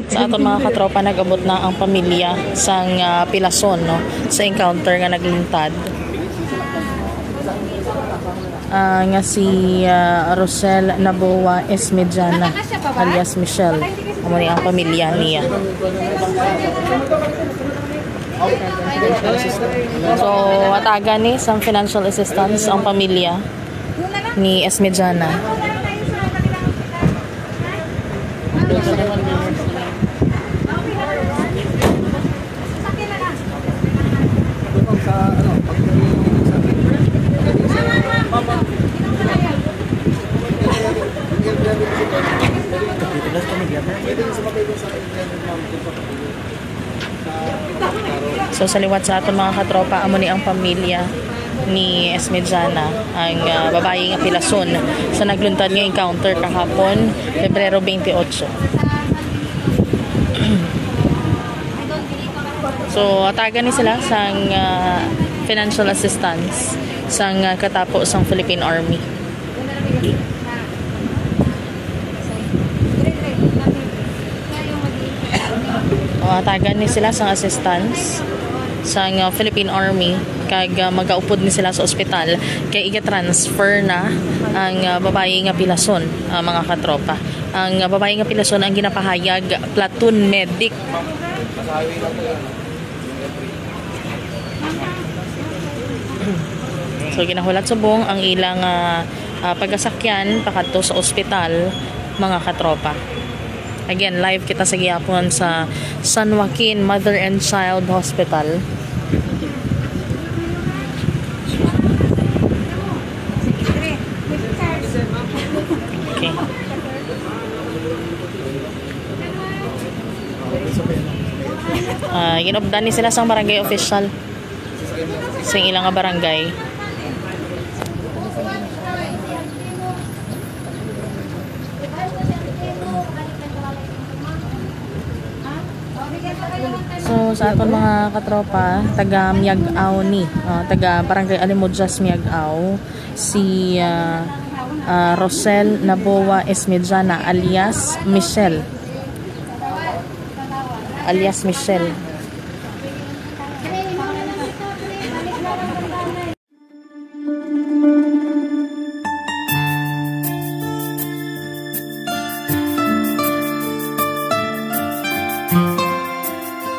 Sa aton mga katropa, nag-abot na ang pamilya sang Pilason, no, sa encounter nga naglintad. Nga si Rosel Naboa Esmediana alias Michelle. Amo ni ang pamilya niya. So, atagan ni sang financial assistance ang pamilya ni Esmediana. So sa liwat sa aton mga katropa, amo ni ang pamilya ni Esmediana, ang babae nga Pilason sa nagluntad nga encounter kahapon Pebrero 28. So atagan ni sila sang financial assistance sang katapo sang Philippine Army. Atagan ni sila sang assistance sang Philippine Army kag magaupod ni sila sa ospital kay iga-transfer na ang babae nga Pilason, mga katropa. Ang babae nga Pilason ang ginapahayag platoon medic. So ginahulat subong ang ilang pagasakyan pakadto sa ospital, mga katropa. Again, live kita sa gihapon sa San Joaquin Mother and Child Hospital. Okay. Ginobdan ni sila sang barangay official sa ilang barangay. So sa aton mga katropa, taga Miag-Aw ni, taga Barangay Alimudjas Miag-Aw, si Rosel Naboa Esmediana alias Michelle.